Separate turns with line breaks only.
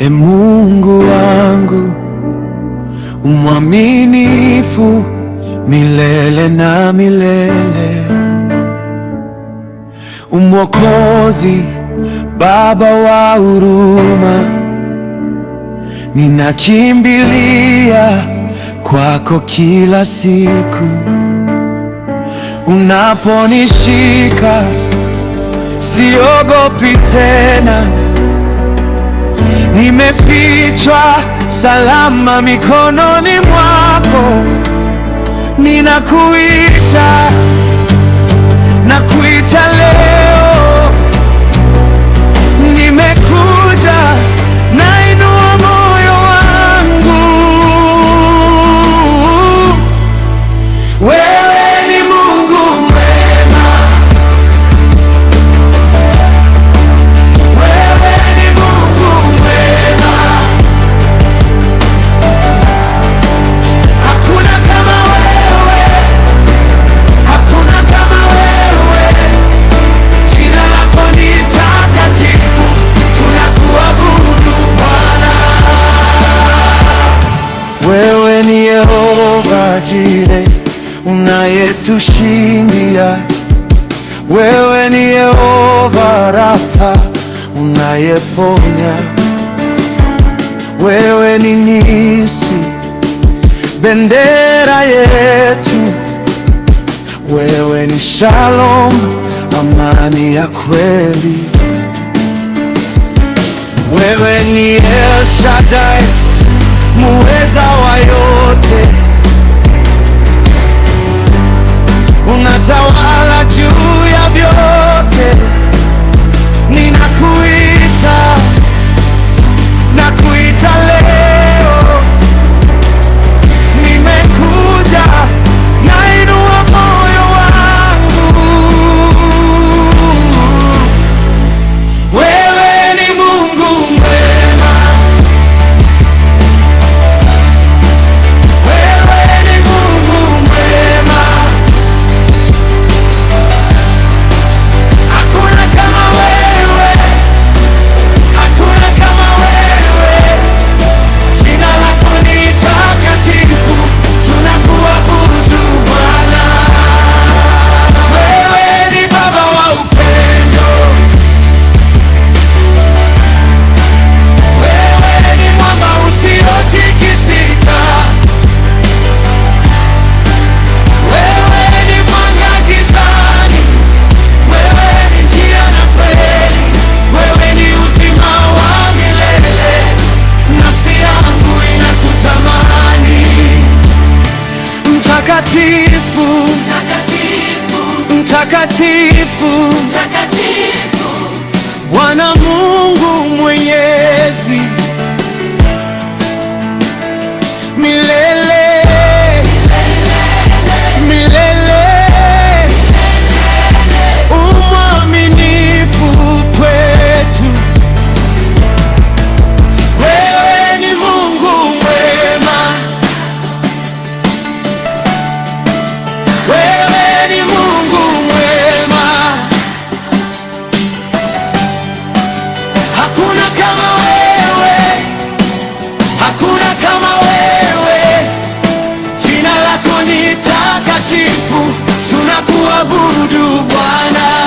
E Mungu wangu, umwaminifu milele na milele, Mwokozi, Baba wa huruma, ninakimbilia kwako kila siku. Unaponishika siogopi tena, nimefichwa salama mikononi mwako. Ninakuita, nakuita leo, nimekuja, nainua moyo wangu. Wewe ni Mungu mwema, wewe ni Mungu mwema, hakuna kama wewe, hakuna kama wewe. Jina lako ni takatifu, tunakuabudu Bwana. Wewe ni Yehova Jire, unayetushindia. Wewe ni Yehova Rafa, unayeponya. Wewe ni Nisi, bendera yetu. Wewe ni Shalom, amani ya kweli. Wewe ni El Shaddai, muweza wa yote. Unatawala juu ya vyote. Ninakuita, nakuita leo, nimekuja, nainua moyo wangu. Wewe ni Mungu mwema, wewe ni Mungu mwema, hakuna kama wewe, hakuna kama wewe. Jina lako ni takatifu, tunakuabudu Bwana. Wewe ni Baba wa upendo, wewe ni mwamba usiotikisika, wewe ni mwanga gizani, wewe ni njia na kweli, wewe ni uzima wa milele. Nafsi yangu inakutamani. Mtakatifu, mtakatifu, mtakatifu, Bwana Mungu Mwenyezi, milele milele, umwaminifu kwetu. Wewe ni Mungu mwema, wewe ni Mungu mwema, hakuna kama wewe, hakuna kama wewe. Jina lako ni takatifu, tunakuabudu Bwana.